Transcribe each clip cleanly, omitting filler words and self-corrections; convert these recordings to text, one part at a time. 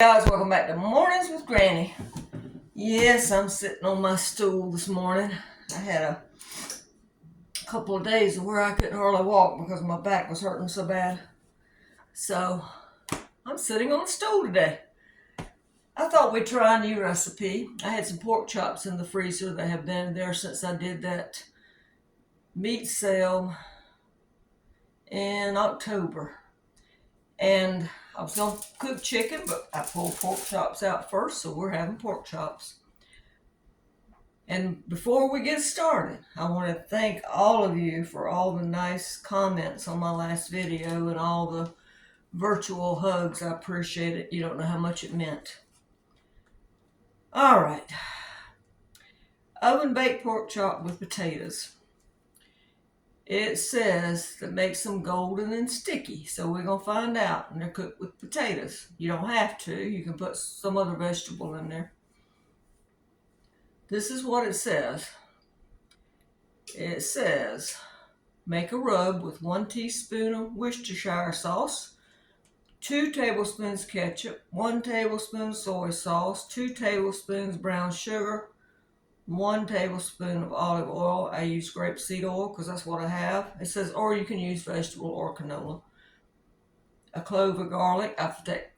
Guys, welcome back to Mornings with Granny. Yes, I'm sitting on my stool this morning. I had a couple of days where I couldn't hardly walk because my back was hurting so bad. So I'm sitting on the stool today. I thought we'd try a new recipe. I had some pork chops in the freezer that have been there since I did that meat sale in October. And I was going to cook chicken, but I pulled pork chops out first, so we're having pork chops. And before we get started, I want to thank all of you for all the nice comments on my last video and all the virtual hugs. I appreciate it. You don't know how much it meant. All right. Oven baked pork chop with potatoes. It says that makes them golden and sticky, so we're going to find out. And they're cooked with potatoes. You don't have to. You can put some other vegetable in there. This is what it says. It says, make a rub with 1 teaspoon of Worcestershire sauce, 2 tablespoons ketchup, 1 tablespoon soy sauce, 2 tablespoons brown sugar, 1 tablespoon of olive oil. I use grapeseed oil because that's what I have. It says, or you can use vegetable or canola. A clove of garlic. I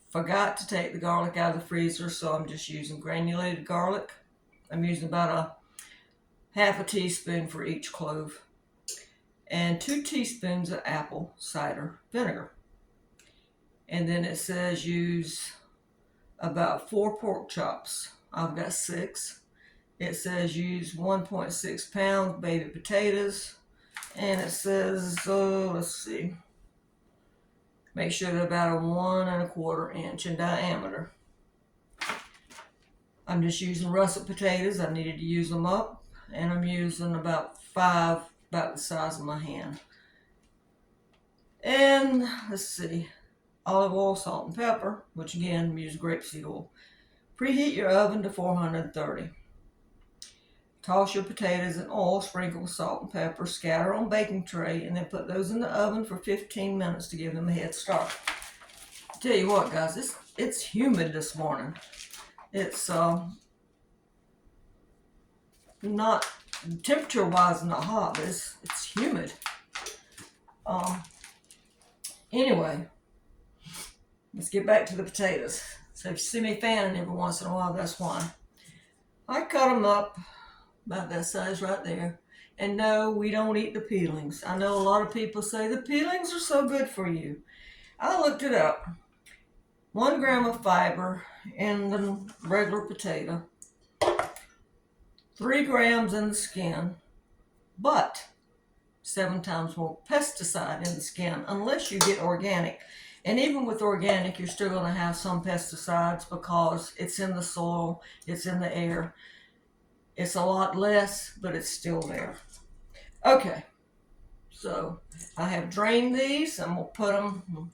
forgot to take the garlic out of the freezer, so I'm just using granulated garlic. I'm using about a half a teaspoon for each clove. And 2 teaspoons of apple cider vinegar. And then it says use about 4 pork chops. I've got 6. It says use 1.6 pounds baby potatoes. And it says, let's see, make sure they're about a 1 1/4 inch in diameter. I'm just using russet potatoes. I needed to use them up. And I'm using about 5, about the size of my hand. And let's see, olive oil, salt, and pepper, which again, use grapeseed oil. Preheat your oven to 430. Toss your potatoes in oil, sprinkle with salt and pepper, scatter on baking tray, and then put those in the oven for 15 minutes to give them a head start. Tell you what, guys, it's humid this morning. It's not, temperature-wise, not hot, but it's humid. Anyway, let's get back to the potatoes. So if you see me fanning every once in a while, that's why. I cut them up about that size right there. And no, we don't eat the peelings. I know a lot of people say the peelings are so good for you. I looked it up. 1 gram of fiber in the regular potato. 3 grams in the skin. But 7 times more pesticide in the skin unless you get organic. And even with organic, you're still going to have some pesticides because it's in the soil, it's in the air. It's a lot less, but it's still there. Okay, so I have drained these. I'm going to put them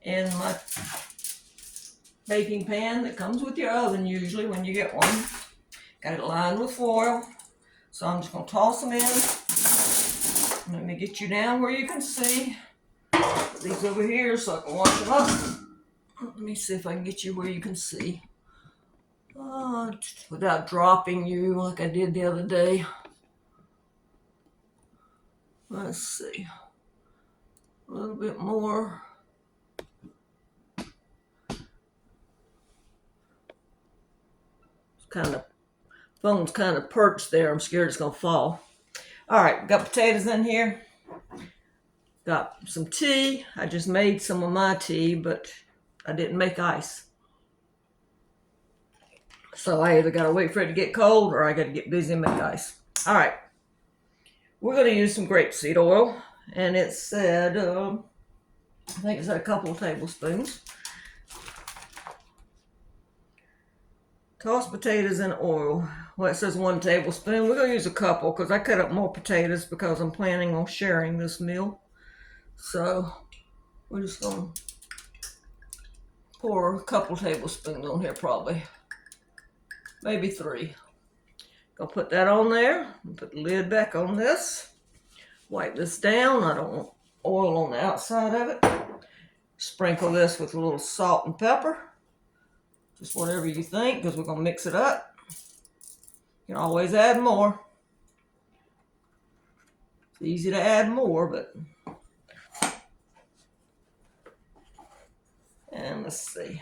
in my baking pan that comes with your oven usually when you get one. Got it lined with foil. So I'm just going to toss them in. Let me get you down where you can see. Put these over here so I can wash them up. Let me see if I can get you where you can see. Without dropping you like I did the other day. Let's see. A little bit more. Phone's kind of perched there. I'm scared it's going to fall. All right, got potatoes in here. Got some tea. I just made some of my tea, but I didn't make ice. So I either got to wait for it to get cold or I got to get busy and make ice. All right. We're going to use some grapeseed oil. And it said, I think it said a couple of tablespoons. Toss potatoes in oil. Well, it says 1 tablespoon. We're going to use a couple because I cut up more potatoes because I'm planning on sharing this meal. So we're just going to pour a couple tablespoons on here probably. Maybe 3. Gonna put that on there. Put the lid back on this. Wipe this down. I don't want oil on the outside of it. Sprinkle this with a little salt and pepper. Just whatever you think, because we're going to mix it up. You can always add more. It's easy to add more, but... And let's see.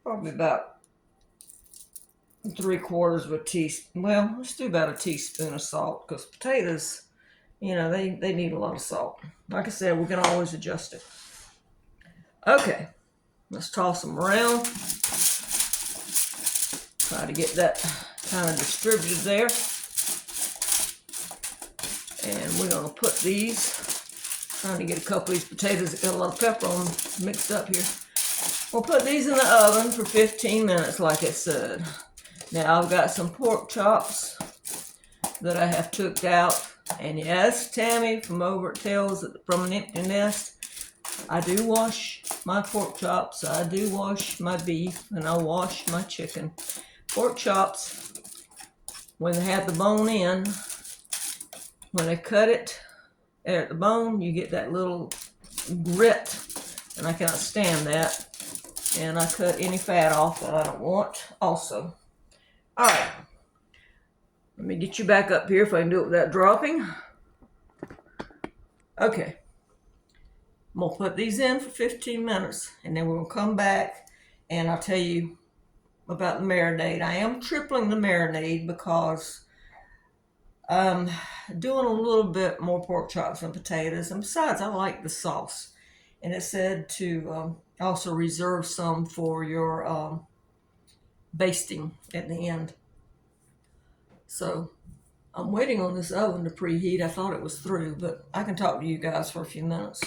Probably about 3/4 of a teaspoon. Well, let's do about a teaspoon of salt, because potatoes, you know, they need a lot of salt. Like I said, we can always adjust it. Okay, let's toss them around. Try to get that kind of distributed there. And we're going to put these, trying to get a couple of these potatoes that got a lot of pepper on them mixed up here. We'll put these in the oven for 15 minutes, like I said. Now I've got some pork chops that I have cooked out. And yes, Tammy from over at Tales from an Empty Nest, I do wash my pork chops, I do wash my beef, and I wash my chicken. Pork chops, when they have the bone in, when they cut it at the bone, you get that little grit, and I cannot stand that. And I cut any fat off that I don't want also. All right, let me get you back up here if I can do it without dropping. Okay, I'm gonna put these in for 15 minutes, and then we'll come back and I'll tell you about the marinade. I am tripling the marinade because I'm doing a little bit more pork chops and potatoes, and besides, I like the sauce. And it said to also reserve some for your basting at the end. So I'm waiting on this oven to preheat. I thought it was through, but I can talk to you guys for a few minutes.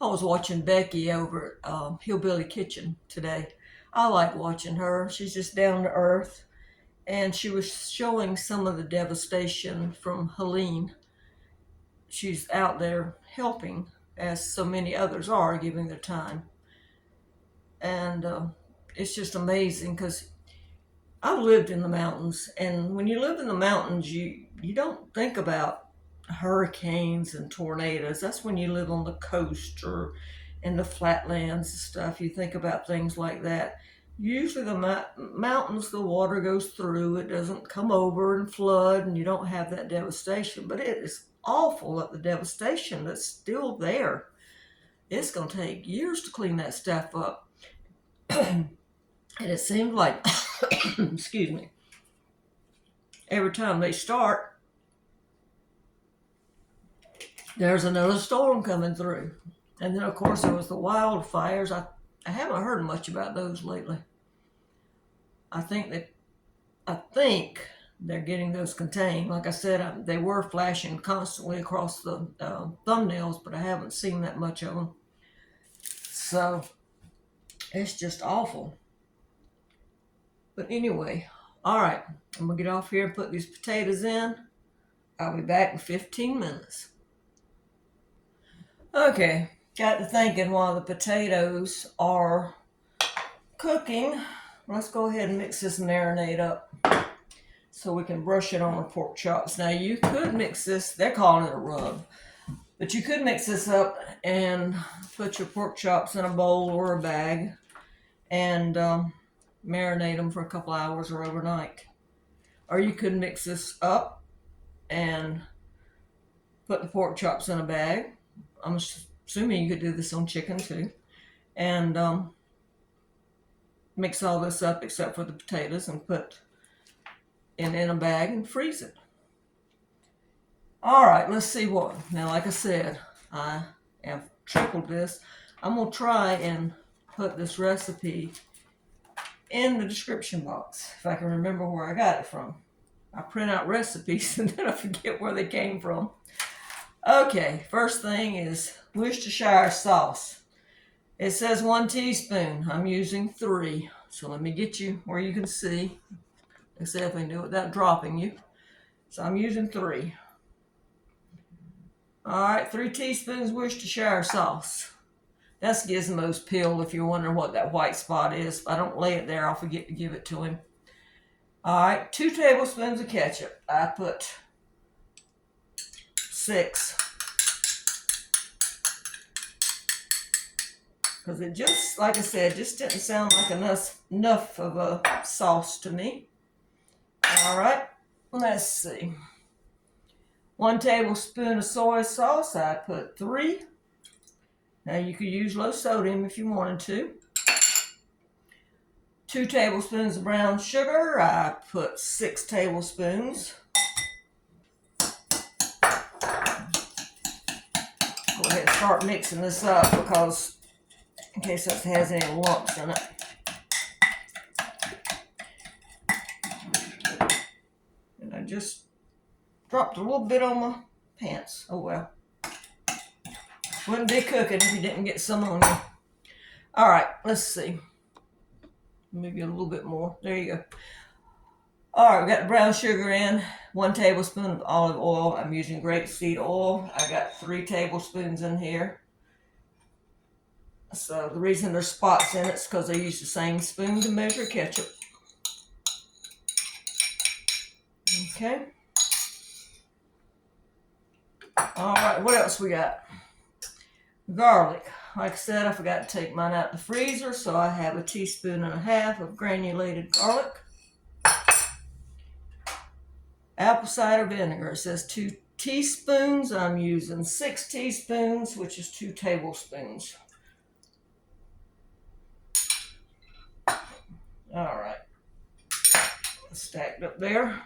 I was watching Becky over at Hillbilly Kitchen today. I like watching her. She's just down to earth. And she was showing some of the devastation from Helene. She's out there helping, as so many others are, giving their time. And it's just amazing because I've lived in the mountains, and when you live in the mountains, you don't think about hurricanes and tornadoes. That's when you live on the coast or in the flatlands and stuff. You think about things like that. Usually the mountains, the water goes through. It doesn't come over and flood, and you don't have that devastation. But it is awful at the devastation that's still there. It's going to take years to clean that stuff up. And it seems like, excuse me, every time they start, there's another storm coming through. And then, of course, there was the wildfires. I haven't heard much about those lately. I think they're getting those contained. Like I said, they were flashing constantly across the thumbnails, but I haven't seen that much of them. So it's just awful. But anyway, all right, I'm gonna get off here and put these potatoes in. I'll be back in 15 minutes. Okay, got to thinking while the potatoes are cooking, let's go ahead and mix this marinade up so we can brush it on the pork chops. Now you could mix this, they're calling it a rub, but you could mix this up and put your pork chops in a bowl or a bag and marinate them for a couple hours or overnight. Or you could mix this up and put the pork chops in a bag. I'm assuming you could do this on chicken too. And mix all this up except for the potatoes and put it in a bag and freeze it. All right, let's see what. Now, like I said, I have tripled this. I'm going to try and put this recipe in the description box, if I can remember where I got it from. I print out recipes and then I forget where they came from. Okay, first thing is Worcestershire sauce. It says 1 teaspoon. I'm using 3. So let me get you where you can see. Let's see if I can do it without dropping you. So I'm using 3. All right, 3 teaspoons Worcestershire sauce. That's Gizmo's pill if you're wondering what that white spot is. If I don't lay it there, I'll forget to give it to him. All right, 2 tablespoons of ketchup. I put 6. because it just, like I said, just didn't sound like enough of a sauce to me. All right, let's see. 1 tablespoon of soy sauce, I put 3. Now you could use low sodium if you wanted to. 2 tablespoons of brown sugar, I put 6 tablespoons. Go ahead and start mixing this up because in case it has any lumps in it. And I just dropped a little bit on my pants. Oh well. Wouldn't be cooking if you didn't get some on you. All right, let's see. Maybe a little bit more. There you go. All right, we got the brown sugar in. 1 tablespoon of olive oil. I'm using grapeseed oil. I got 3 tablespoons in here. So the reason there's spots in it is because I use the same spoon to measure ketchup. Okay. All right, what else we got? Garlic. Like I said, I forgot to take mine out the freezer, so I have 1.5 teaspoons of granulated garlic. Apple cider vinegar. It says 2 teaspoons. I'm using 6 teaspoons, which is 2 tablespoons. All right. Stacked up there.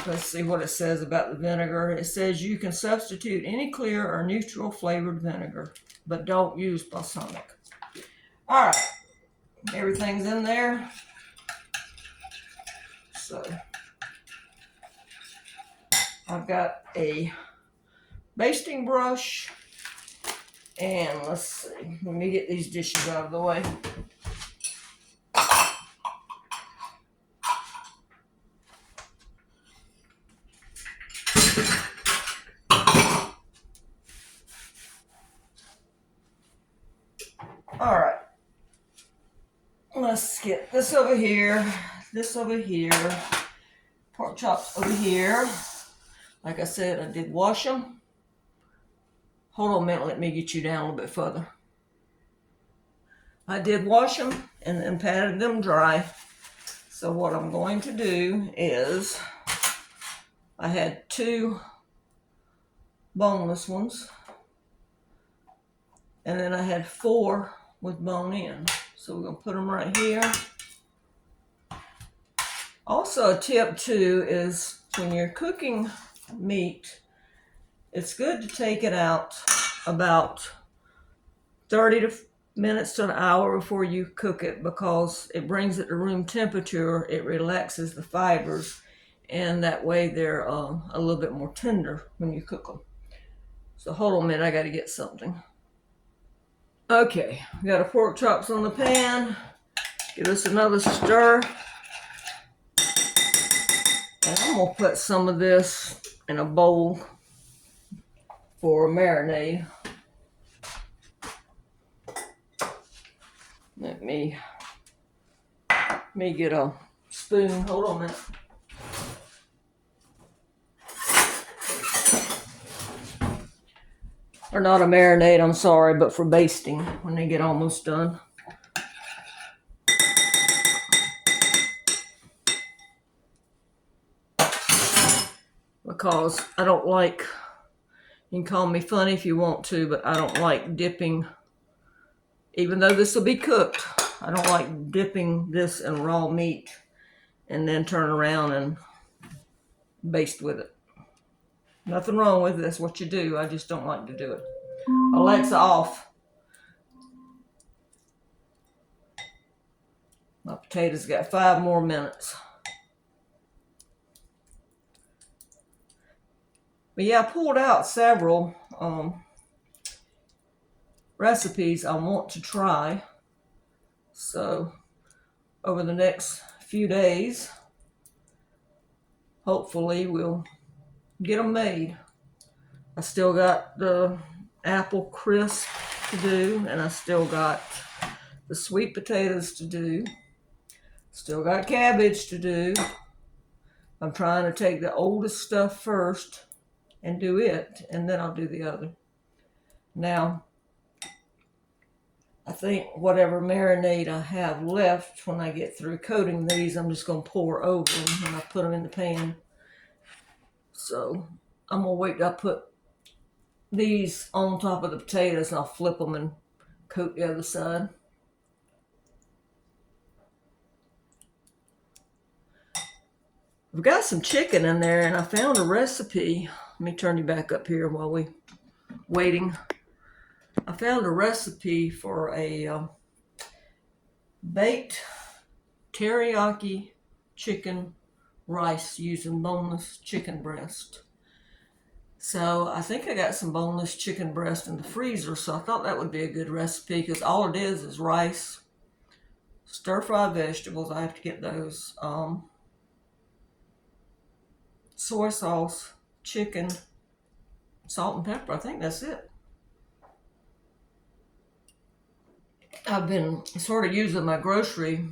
Let's see what it says about the vinegar. It says you can substitute any clear or neutral flavored vinegar, but don't use balsamic. All right. Everything's in there. So I've got a basting brush, and let's see. Let me get these dishes out of the way. All right. Let's get this over here, pork chops over here. Like I said, I did wash them. Hold on a minute, let me get you down a little bit further. I did wash them and then patted them dry. So what I'm going to do is, I had 2 boneless ones, and then I had 4 with bone in. So we're going to put them right here. Also, a tip too is when you're cooking meat, it's good to take it out about 30 minutes to an hour before you cook it, because it brings it to room temperature. It relaxes the fibers, and that way they're a little bit more tender when you cook them. So hold on a minute, I got to get something. Okay, we got our pork chops on the pan. Give us another stir. And I'm going to put some of this in a bowl for a marinade. Let me get a spoon. Hold on a minute. Or not a marinade, I'm sorry, but for basting when they get almost done. Because I don't like, you can call me funny if you want to, but I don't like dipping, even though this will be cooked, I don't like dipping this in raw meat and then turn around and baste with it. Nothing wrong with it, that's what you do, I just don't like to do it. Alexa, off. My potatoes got 5 more minutes. But yeah, I pulled out several recipes I want to try. So over the next few days, hopefully we'll get them made. I still got the apple crisp to do, and I still got the sweet potatoes to do. Still got cabbage to do. I'm trying to take the oldest stuff first and do it, and then I'll do the other. Now, I think whatever marinade I have left when I get through coating these, I'm just going to pour over them when I put them in the pan. So I'm going to wait till I put these on top of the potatoes and I'll flip them and coat the other side. We've got some chicken in there and I found a recipe. Let me turn you back up here while we waiting. I found a recipe for a baked teriyaki chicken rice using boneless chicken breast. So I think I got some boneless chicken breast in the freezer, so I thought that would be a good recipe because all it is rice, stir-fry vegetables. I have to get those. Soy sauce, chicken, salt and pepper. I think that's it. I've been sort of using my grocery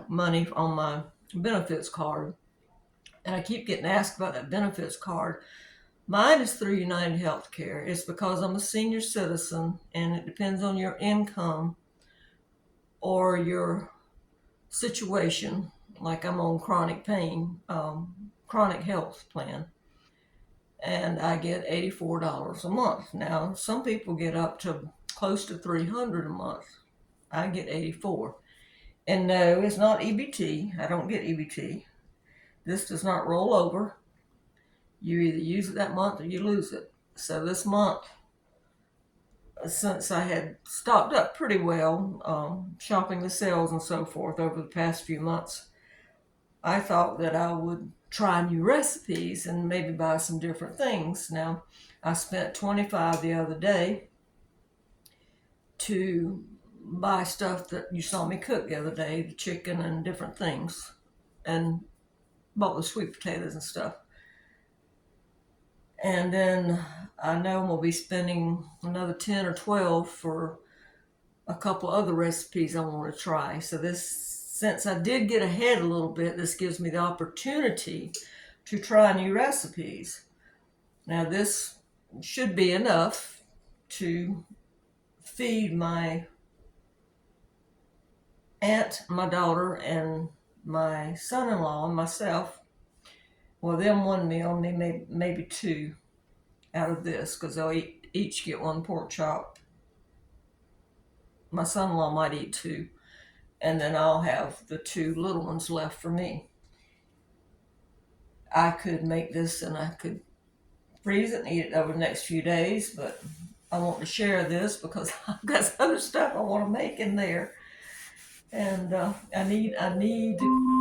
money on my benefits card, and I keep getting asked about that benefits card. Mine is through United Healthcare. It's because I'm a senior citizen, and it depends on your income or your situation. Like I'm on chronic pain, chronic health plan, and I get $84 a month. Now, some people get up to close to $300 a month. I get 84. And no, it's not EBT. I don't get EBT. This does not roll over. You either use it that month or you lose it. So this month, since I had stocked up pretty well, shopping the sales and so forth over the past few months, I thought that I would try new recipes and maybe buy some different things. Now, I spent $25 the other day to buy stuff that you saw me cook the other day, the chicken and different things, and bought the sweet potatoes and stuff. And then I know we'll be spending another 10 or 12 for a couple other recipes I want to try. So this, since I did get ahead a little bit, this gives me the opportunity to try new recipes. Now this should be enough to feed my aunt, my daughter, and my son-in-law and myself. Well, them one meal, me maybe two out of this, because they'll each get one pork chop. My son-in-law might eat two, and then I'll have the two little ones left for me. I could make this and I could freeze it and eat it over the next few days, but I want to share this because I've got other stuff I want to make in there. And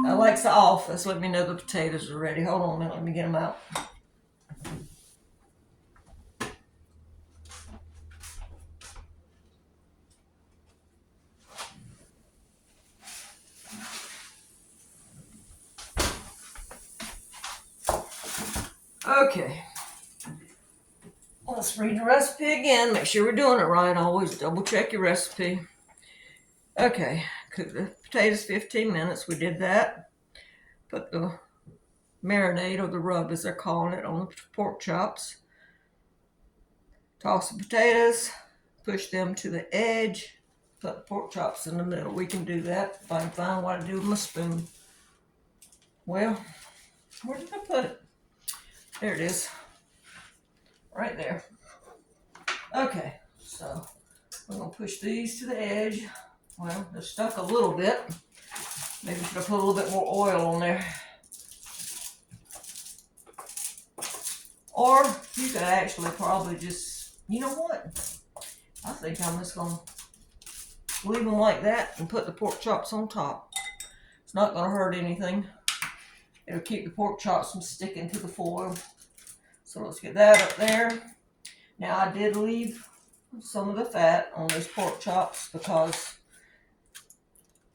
Alexa office, let me know the potatoes are ready. Hold on a minute, let me get them out. Okay, let's read the recipe again. Make sure we're doing it right. Always double check your recipe. Okay, cook the potatoes 15 minutes. We did that. Put the marinade, or the rub as they're calling it, on the pork chops. Toss the potatoes, push them to the edge, put the pork chops in the middle. We can do that if I can find what I do with my spoon. Well, where did I put it? There it is. Right there. Okay, so we're going to push these to the edge. Well, they're stuck a little bit. Maybe should have put a little bit more oil on there. Or you could actually probably just, you know what? I think I'm just going to leave them like that and put the pork chops on top. It's not going to hurt anything. It'll keep the pork chops from sticking to the foil. So let's get that up there. Now I did leave some of the fat on those pork chops because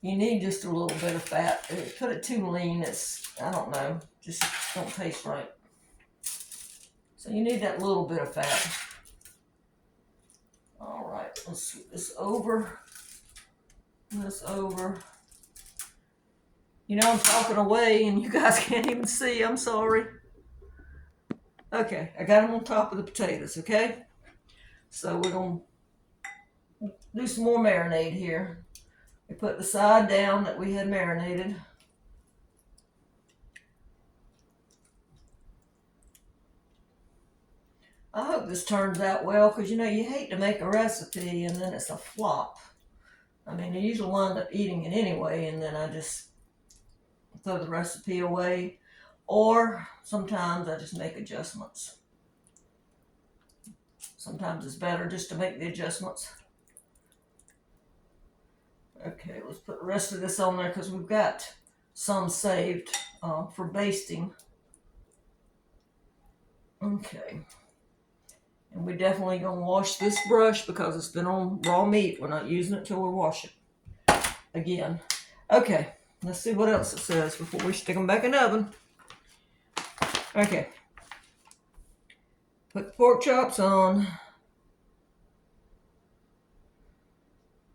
you need just a little bit of fat. If you put it too lean, it's, I don't know, just don't taste right. So you need that little bit of fat. All right, let's scoot this over. This over. You know, I'm talking away and you guys can't even see. I'm sorry. Okay, I got them on top of the potatoes, okay? So we're going to do some more marinade here. We put the side down that we had marinated. I hope this turns out well, because you know you hate to make a recipe and then it's a flop. I mean, I usually wind up eating it anyway, and then I just throw the recipe away, or sometimes I just make adjustments. Sometimes it's better just to make the adjustments. Okay, let's put the rest of this on there because we've got some saved for basting. Okay. And we're definitely going to wash this brush because it's been on raw meat. We're not using it till we wash it again. Okay, let's see what else it says before we stick them back in the oven. Okay. Put the pork chops on.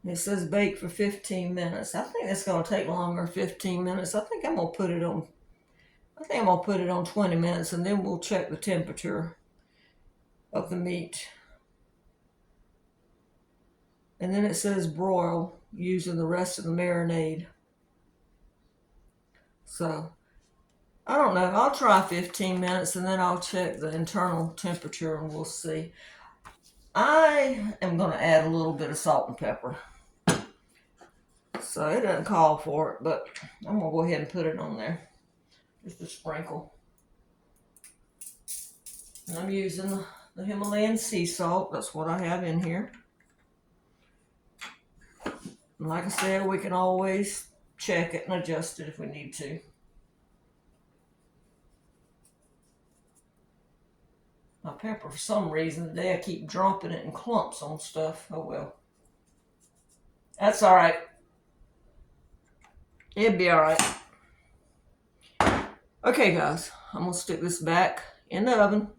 It says bake for 15 minutes. I think it's going to take longer than 15 minutes. I think I'm going to put it on 20 minutes, and then we'll check the temperature of the meat. And then it says broil using the rest of the marinade. So, I don't know. I'll try 15 minutes and then I'll check the internal temperature and we'll see. I am going to add a little bit of salt and pepper. So it doesn't call for it, but I'm going to go ahead and put it on there. Just a sprinkle. And I'm using the Himalayan sea salt. That's what I have in here. And like I said, we can always check it and adjust it if we need to. My pepper, for some reason today, I keep dropping it in clumps on stuff. Oh well. That's all right. It'd be all right. Okay, guys, I'm going to stick this back in the oven.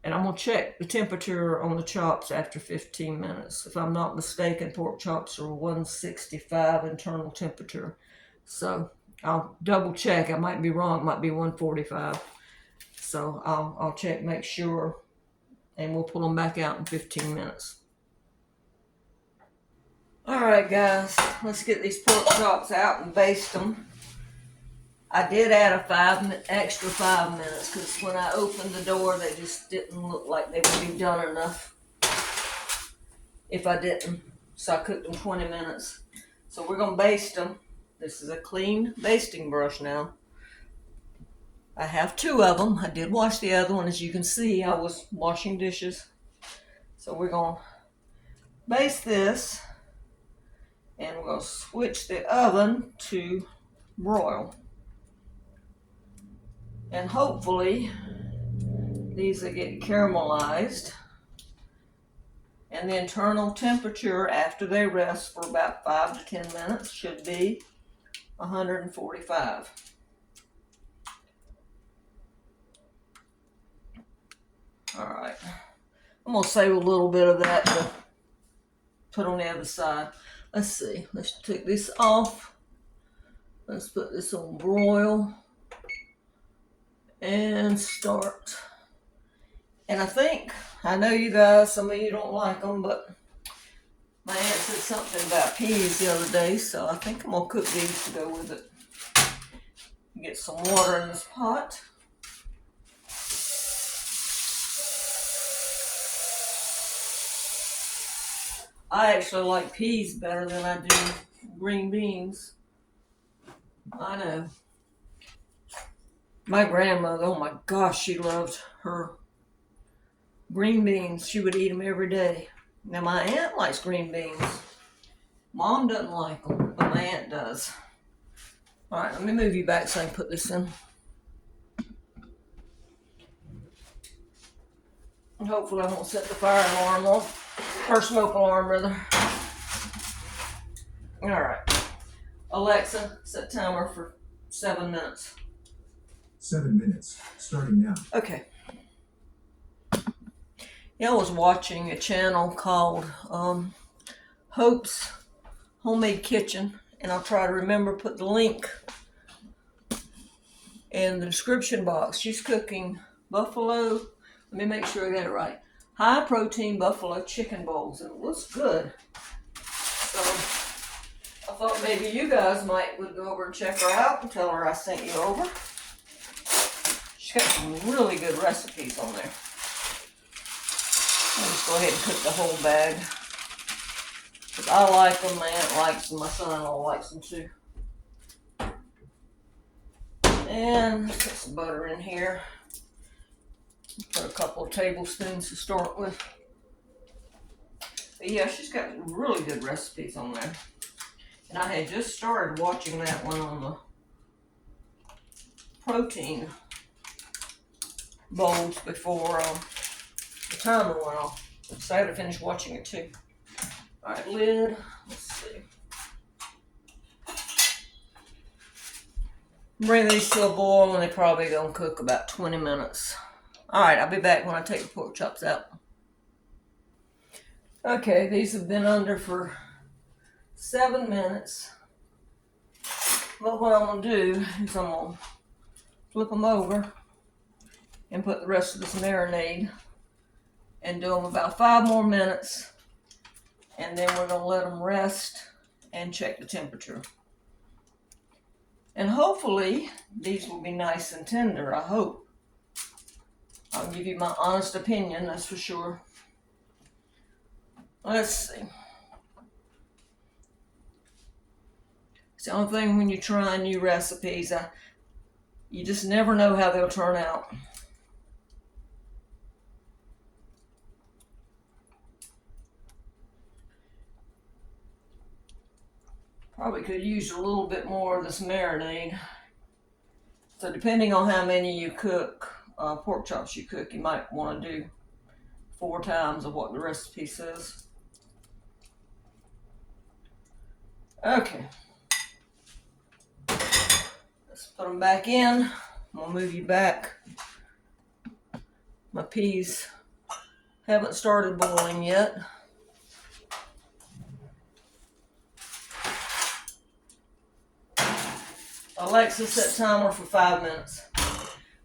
And I'm going to check the temperature on the chops after 15 minutes. If I'm not mistaken, pork chops are 165 internal temperature. So I'll double check. I might be wrong. It might be 145. So I'll check, make sure, and we'll pull them back out in 15 minutes. All right, guys, let's get these pork chops out and baste them. I did add a extra 5 minutes because when I opened the door, they just didn't look like they would be done enough if I didn't. So I cooked them 20 minutes. So we're going to baste them. This is a clean basting brush now. I have 2 of them. I did wash the other one. As you can see, I was washing dishes. So we're going to baste this. And we're going to switch the oven to broil. And hopefully these will get caramelized. And the internal temperature after they rest for about 5 to 10 minutes should be 145. All right. I'm going to save a little bit of that to put on the other side. Let's see. Let's take this off. Let's put this on broil. And start. And I know you guys, some of you don't like them, but my aunt said something about peas the other day, so I think I'm going to cook these to go with it. Get some water in this pot. I actually like peas better than I do green beans. I know. My grandmother, oh my gosh, she loved her green beans. She would eat them every day. Now my aunt likes green beans. Mom doesn't like them, but my aunt does. All right, let me move you back so I can put this in. And hopefully I won't set the fire alarm off, or smoke alarm rather. All right, Alexa, set timer for 7 minutes. 7 minutes, starting now. Okay. Yeah, I was watching a channel called Hope's Homemade Kitchen, and I'll try to remember put the link in the description box. She's cooking buffalo, let me make sure I got it right, high protein buffalo chicken bowls, and it looks good. So I thought maybe you guys would go over and check her out and tell her I sent you over. She's got some really good recipes on there. I'll just go ahead and cook the whole bag. Because I like them, my aunt likes them, my son-in-law likes them too. And let's put some butter in here. Put a couple of tablespoons to start with. But yeah, she's got really good recipes on there. And I had just started watching that one on the protein bowls before the timer went off. So I had to finish watching it too. Alright, lid. Let's see. Bring these to a boil and they're probably gonna cook about 20 minutes. Alright, I'll be back when I take the pork chops out. Okay, these have been under for 7 minutes. But what I'm gonna do is I'm gonna flip them over and put the rest of this marinade and do them about 5 more minutes, and then we're gonna let them rest and check the temperature. And hopefully these will be nice and tender, I hope. I'll give you my honest opinion, that's for sure. Let's see. It's the only thing when you try new recipes, you just never know how they'll turn out. Probably could use a little bit more of this marinade. So depending on how many you cook, pork chops you cook, you might want to do 4 times of what the recipe says. Okay. Let's put them back in. I'm gonna move you back. My peas haven't started boiling yet. Alexa, set timer for 5 minutes.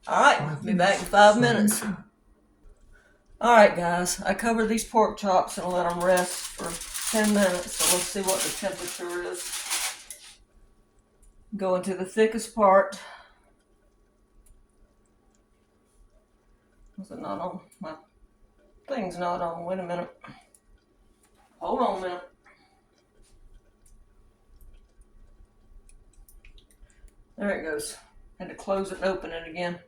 Alright, be back in 5 minutes. Alright guys, I covered these pork chops and let them rest for 10 minutes, so let's see what the temperature is. Go into the thickest part. Is it not on? My thing's not on. Wait a minute. Hold on a minute. There it goes. Had to close it and open it again.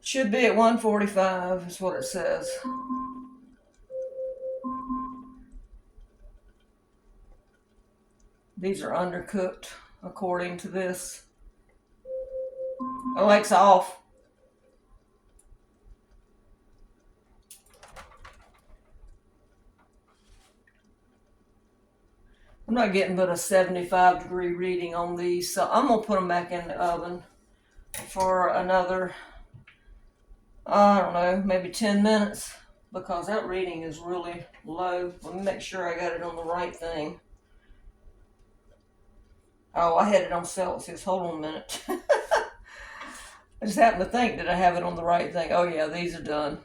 Should be at 145 is what it says. These are undercooked according to this. Alexa off. I'm not getting but a 75-degree reading on these, so I'm going to put them back in the oven for another, I don't know, maybe 10 minutes, because that reading is really low. Let me make sure I got it on the right thing. Oh, I had it on Celsius. Hold on a minute. I just happened to think that I have it on the right thing. Oh yeah, these are done.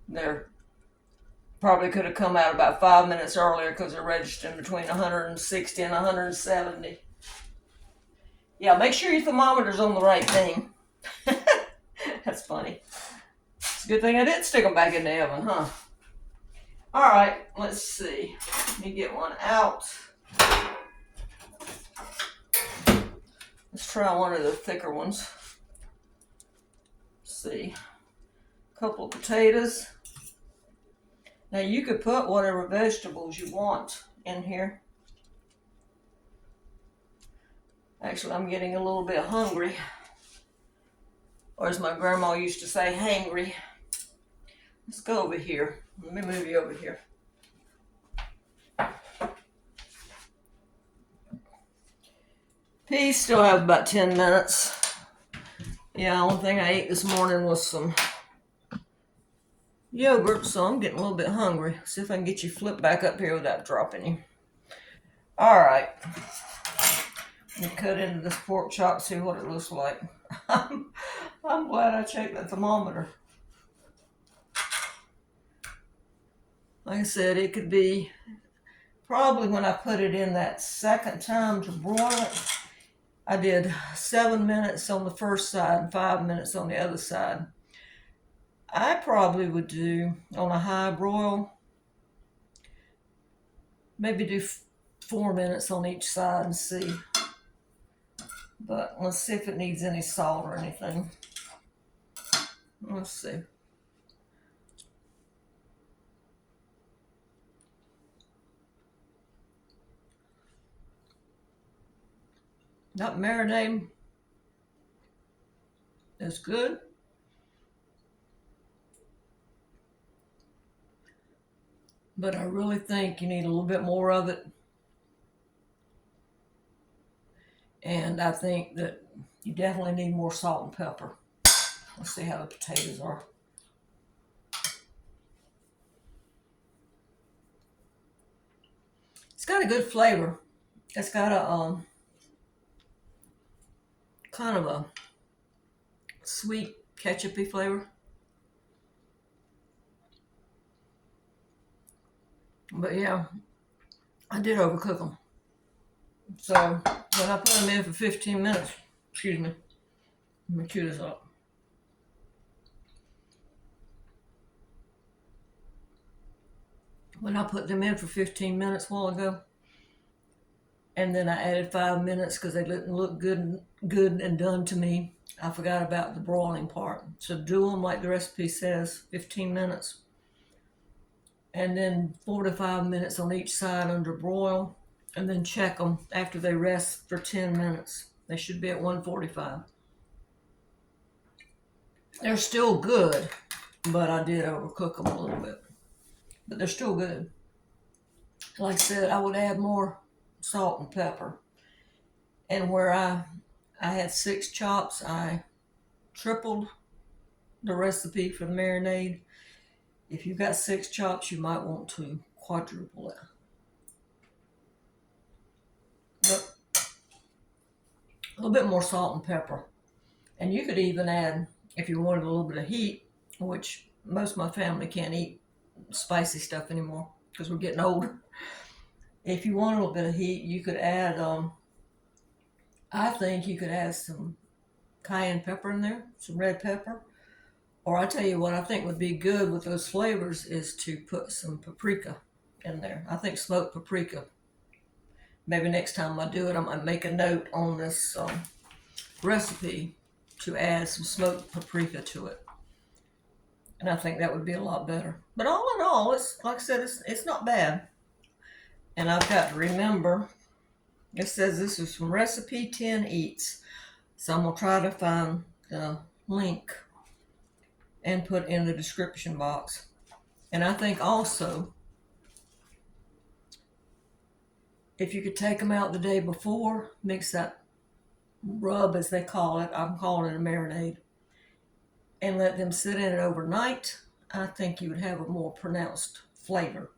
They're probably could have come out about 5 minutes earlier because they're registering between 160 and 170. Yeah, make sure your thermometer's on the right thing. That's funny. It's a good thing I did stick them back in the oven, huh? Alright, let's see. Let me get one out. Let's try one of the thicker ones. Let's see. A couple of potatoes. Now you could put whatever vegetables you want in here. Actually, I'm getting a little bit hungry. Or as my grandma used to say, hangry. Let's go over here. Let me move you over here. Peas still have about 10 minutes. Yeah, the only thing I ate this morning was some yogurt, so I'm getting a little bit hungry. See if I can get you flipped back up here without dropping you. Alright. Let me cut into this pork chop, see what it looks like. I'm glad I checked the thermometer. Like I said, it could be probably when I put it in that second time to broil it. I did 7 minutes on the first side and 5 minutes on the other side. I probably would do on a high broil, maybe do 4 minutes on each side and see. But let's see if it needs any salt or anything. Let's see. That marinade is good. But I really think you need a little bit more of it. And I think that you definitely need more salt and pepper. Let's see how the potatoes are. It's got a good flavor. It's got a kind of a sweet ketchupy flavor. But yeah, I did overcook them. So when I put them in for 15 minutes, excuse me, let me cue this up. When I put them in for 15 minutes a while ago, and then I added 5 minutes because they didn't look good and done to me, I forgot about the broiling part. So do them like the recipe says, 15 minutes. And then 4 to 5 minutes on each side under broil, and then check them after they rest for 10 minutes. They should be at 145. They're still good, but I did overcook them a little bit. But they're still good. Like I said, I would add more salt and pepper. And where I had 6 chops, I tripled the recipe for the marinade. If you've got 6 chops, you might want to quadruple it. But a little bit more salt and pepper. And you could even add, if you wanted a little bit of heat, which most of my family can't eat spicy stuff anymore because we're getting older. If you want a little bit of heat, you could add, I think you could add some cayenne pepper in there, some red pepper. Or I tell you what I think would be good with those flavors is to put some paprika in there. I think smoked paprika. Maybe next time I do it, I'm going to make a note on this recipe to add some smoked paprika to it. And I think that would be a lot better. But all in all, it's like I said, it's not bad. And I've got to remember, it says this is from Recipe 10 Eats. So I'm going to try to find the link and put in the description box. And I think also, if you could take them out the day before, mix that rub as they call it, I'm calling it a marinade, and let them sit in it overnight, I think you would have a more pronounced flavor.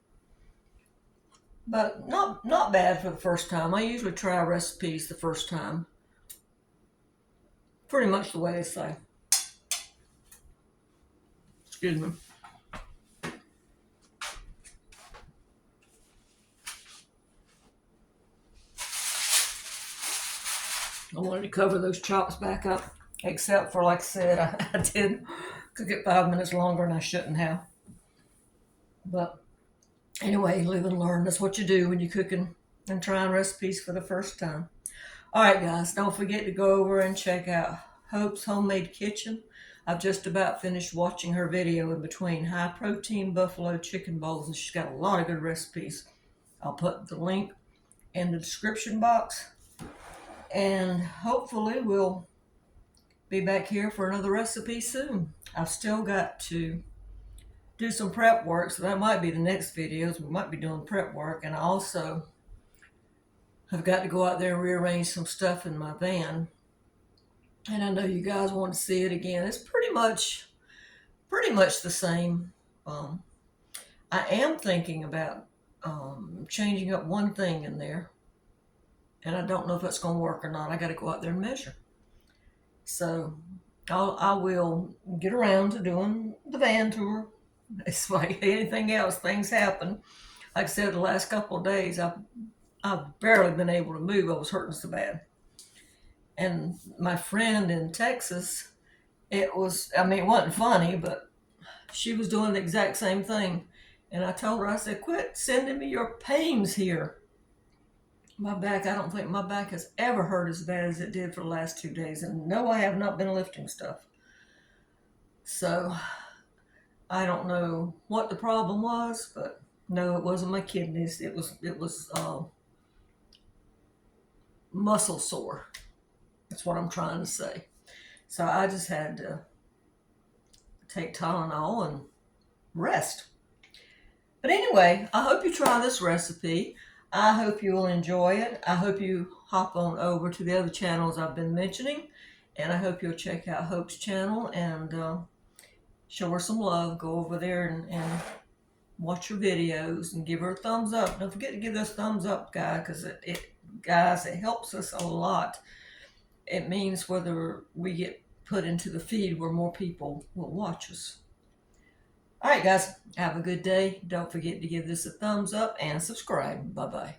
But not bad for the first time. I usually try recipes the first time. Pretty much the way they say. Excuse me. I wanted to cover those chops back up, except for, like I said, I did cook it 5 minutes longer than I shouldn't have. But anyway, live and learn. That's what you do when you're cooking and trying recipes for the first time. All right, guys, don't forget to go over and check out Hope's Homemade Kitchen. I've just about finished watching her video in between high protein buffalo chicken bowls, and she's got a lot of good recipes. I'll put the link in the description box, and hopefully we'll be back here for another recipe soon. I've still got to do some prep work, so that might be the next videos. We might be doing prep work, and I also have got to go out there and rearrange some stuff in my van. And I know you guys want to see it again. It's pretty much the same. I am thinking about changing up one thing in there, and I don't know if it's going to work or not. I got to go out there and measure. So I will get around to doing the van tour It's like anything else, things happen. Like I said, the last couple of days, I've barely been able to move. I was hurting so bad. And my friend in Texas, it was, I mean, it wasn't funny, but she was doing the exact same thing. And I told her, I said, quit sending me your pains here. My back, I don't think my back has ever hurt as bad as it did for the last 2 days. And no, I have not been lifting stuff. So I don't know what the problem was, but no, it wasn't my kidneys. It was muscle sore. That's what I'm trying to say. So I just had to take Tylenol and rest. But anyway, I hope you try this recipe. I hope you will enjoy it. I hope you hop on over to the other channels I've been mentioning. And I hope you'll check out Hope's channel and show her some love. Go over there and watch her videos and give her a thumbs up. Don't forget to give us thumbs up, guys, because it helps us a lot. It means whether we get put into the feed where more people will watch us. All right, guys, have a good day. Don't forget to give this a thumbs up and subscribe. Bye-bye.